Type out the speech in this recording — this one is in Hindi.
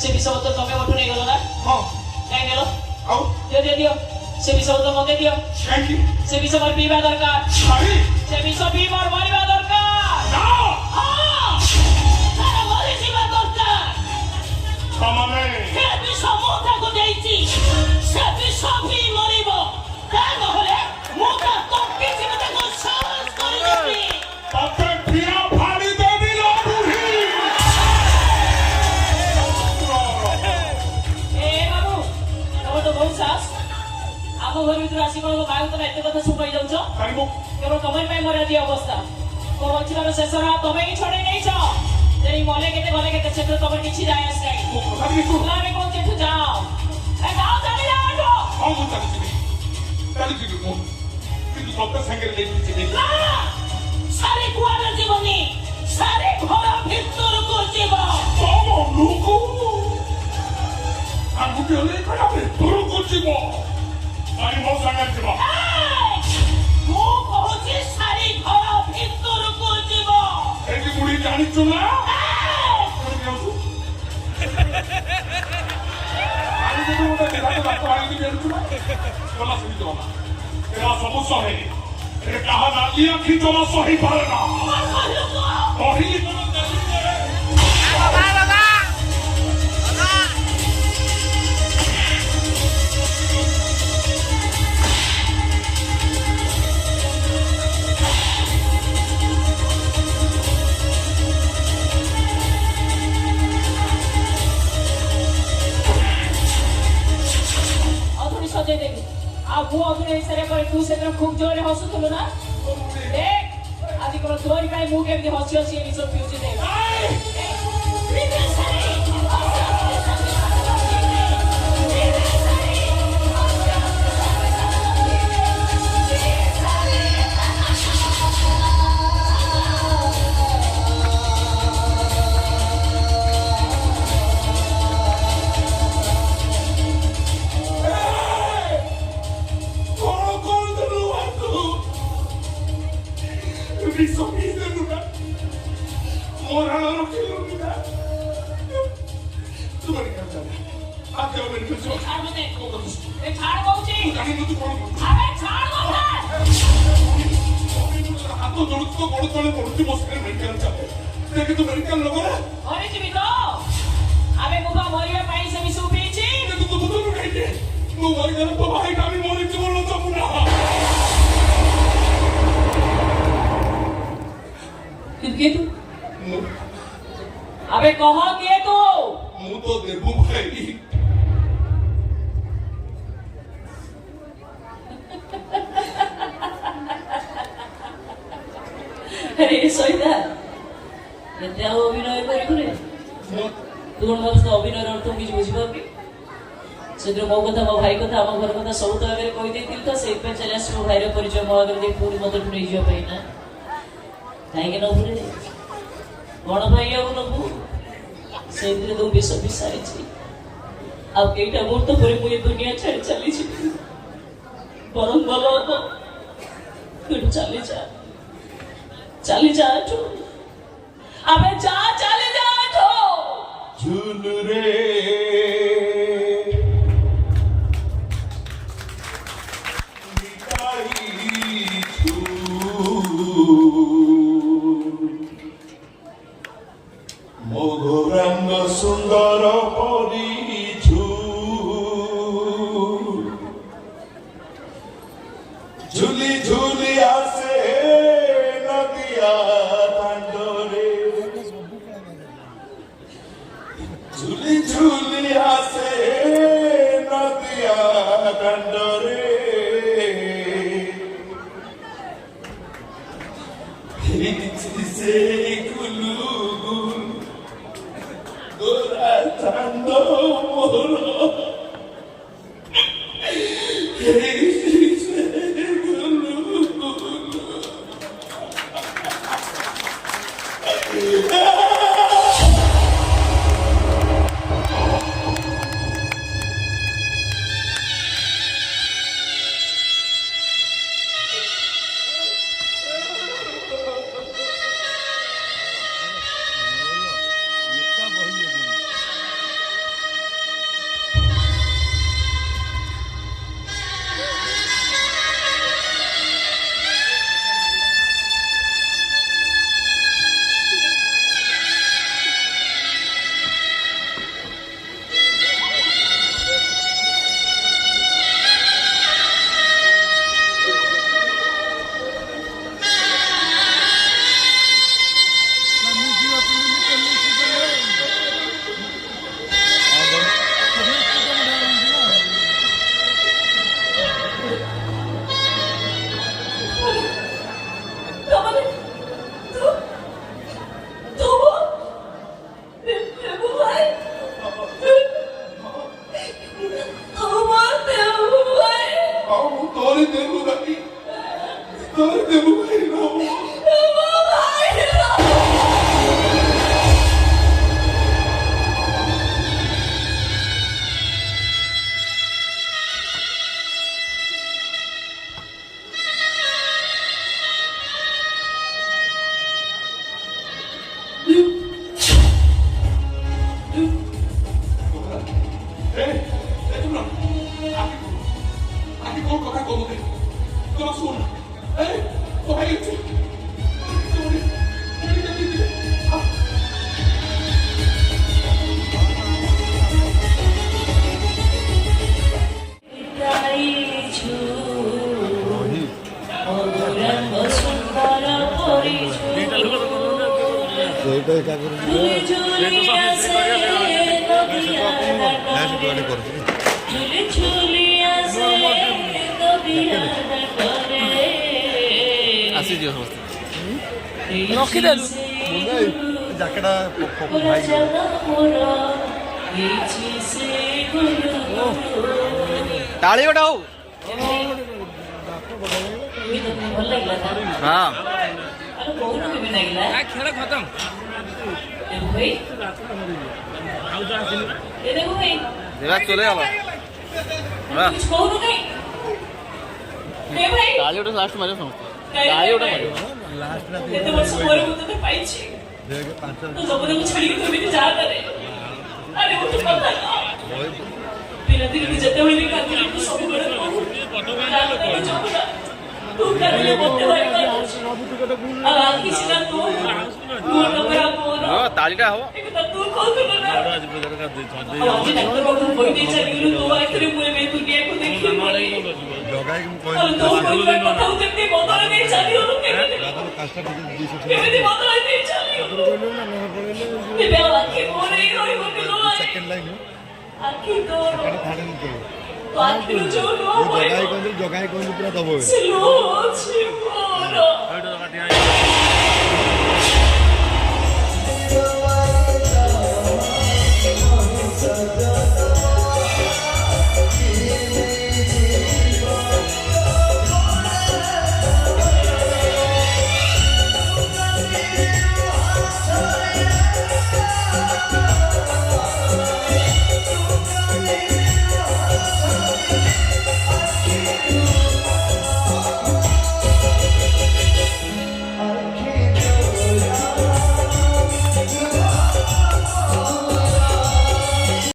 से विषय तो तमे उठु नहीं गलो ना हां नहीं नेलो आओ दियो से विषय तो मते दियो थैंक यू से विषय पर पीवा दरकार अरे से विषय पीवा और मरिवा दरकार ना हां तारा मरि जीवा दरकार सामने से विषय मोटा को देइची से विषय भी मरिबो ता नहले मोटा तोके जीवता को साहस करि देबी तते पिया फाड़ी देबी लो बुढ़ी ए बाबू तब तो बहुत साहस आम घर भीतर आसी को भाई तुम एते कथा सुपाई जाउछ काइबो केवल तमय पे मरा दी अवस्था को बचिलार शेष रा तमे ही छोड़े नहीं छ तेरी मले केते क्षेत्र तमे किछि जाय आस नहीं मो कथा भी सुन लारे कोन जेठु जाओ ए जाओ चली जाओ हां मो चली जीवी मो किंतु सब संगे लेके जीवी ना सारे कुआर जीवनी सारे घर भीतर को जीव तम लोको आगु के ले करा भीतर को जीवो आई मो संगे जीवो मो कहछि सारे घर भीतर को जीव एटी मुड़ी जानि चुना आनी तो मोटा देखा तो बात आनी भी चुना चला सही तो ना तेरा समस्या है ये कहा ना ये आखी चला सही पारे ना सही तो सजे देबी आ वो अगुने इसारे पर तू से खूब जोरे हसुथलो ना देख आदि को तोरी काय मु के हसी हसी ए सब फ्यूज दे mora lo que lo mira tu me encanta आके वो मेरे को छाड़ मत ए छाड़ कहूची काहे तू कोन अबे छाड़ मत हाथ जोड़ तो गोड़ तले पड़ती बसरे मेडिकल चाहे देखे तू मेडिकल लोग रे अरे जीवी तो अबे मुबा मरिया पाई से भी सुपीची तू तो तो नहीं दे तू मर गया तो भाई का भी मोरी जीवन लो चाहूना कितके तू अबे कहो के तू मु तो देबू भाई अरे सोइदा एते अभिनय करी करे तू कोन भाबस अभिनय अर्थ किछ बुझी पाबी सेद्र मो कथा मो भाई कथा हम घर कथा सब तो आगे कहि देतिल तो से पे चले आसो भाई रो परिचय मो आगे दे पूरी मदद नै जियो पई ना काहे के न पुरे कोन भाई अब नबु सेद्र दो विश्व विसारी छी अब केटा मोर तो पूरी मुई दुनिया छाड़ चली छी बरम बोलो तू चली जा तो अबे जा चली जा तो झूल रे मोगरंग सुंदर परिछु झूली झूली आसे नदिया दांडोरे झूली झूली आसे नदिया दांडोरे से Tando moro ଏକା କରୁଛି ଝୁଲି ଝୁଲି ଆସେ ନଦିଆ ଯୁଆଡ଼େ କରୁଛି ଝୁଲି ଝୁଲି ଆସେ ନଦିଆ ଘାଟରେ ଆସିଯିବ ସମସ୍ତେ ରଖିଦେଲୁ ଜ୍ୟାକେଟା ତାଳି ଗୋଟେ ହଉ ଭଲ ଲାଗିଲା ହଁ ଆରେ ବହୁତ କେମିତି ଲାଗିଲା ଖେଳ ଖତମ ଭାଇ ଏ ଦେଖো ଭାଇ ଦେବା ଚলে ଗଲ କିଛି କହୁନୁ କାଇଁ ଏ ଭାଇ ତାଳି ଗୋଟେ ଲାଷ୍ଟ ମାରିବ ସମସ୍ତେ ତାଳି ଗୋଟେ ମାରିବ ଲାଷ୍ଟ ଏତେ ବର୍ଷ ପରେ ମୁଁ ତତେ ପାଇଛି ତୁ ସବୁଦିନ ଛାଡ଼ିକି ତୁ ଏମିତି ଯା କରେ ଆରେ ମୁଁ ତୁ କଥା ପିଲାଦିନେ ମୁଁ ଯେତେବେଳେ ବି କାନ୍ଦିଲି ତୁ ସବୁବେଳେ ତୁ କାନ୍ଦିଲେ ମତେ ଭାରି କାନ୍ଦୁଛି ଆଉ ଆଖି ସିନା ତୁ ନବରା ମୋର ତାଳିଟା ହବ ଏକଥା ତୁ କହୁଥିଲୁ ନା ଆଉ ଆଜି ଡାକ୍ତର ବାବୁ କହିଦେଇ ଚାଲିଗଲୁ ତୋ ଆଖିରେ ମୁଁ ଏବେ ଦୁନିଆକୁ ଦେଖିଲି ବୋଲି ଜଗାଇକି ମୁଁ ଆଉ ତୋ କହିଲି କଥା କେମିତି ବଦଳ ଦେଇ ଚାଲିଗଲୁ କେମିତି କାଷ୍ଟା ଟିକେ 200 କେମିତି ବଦଳ ଦେଇ ଚାଲିଗଲୁ ଏବେ ଆଉ ଆଖି ମୋର ହିଁ ରହିବନି ଲୋ ସେକେଣ୍ଡ ଲାଇନ୍ ଆଖି ତୋର ଥାର୍ଡ ଲାଇନ୍ ତୋ ଆଖିରୁ ଯୋଉ ଲୁହ ଜଗାଇ କହିଲି ପୁରା ଦବ ସେ ଲୁହ ଅଛି ମୋର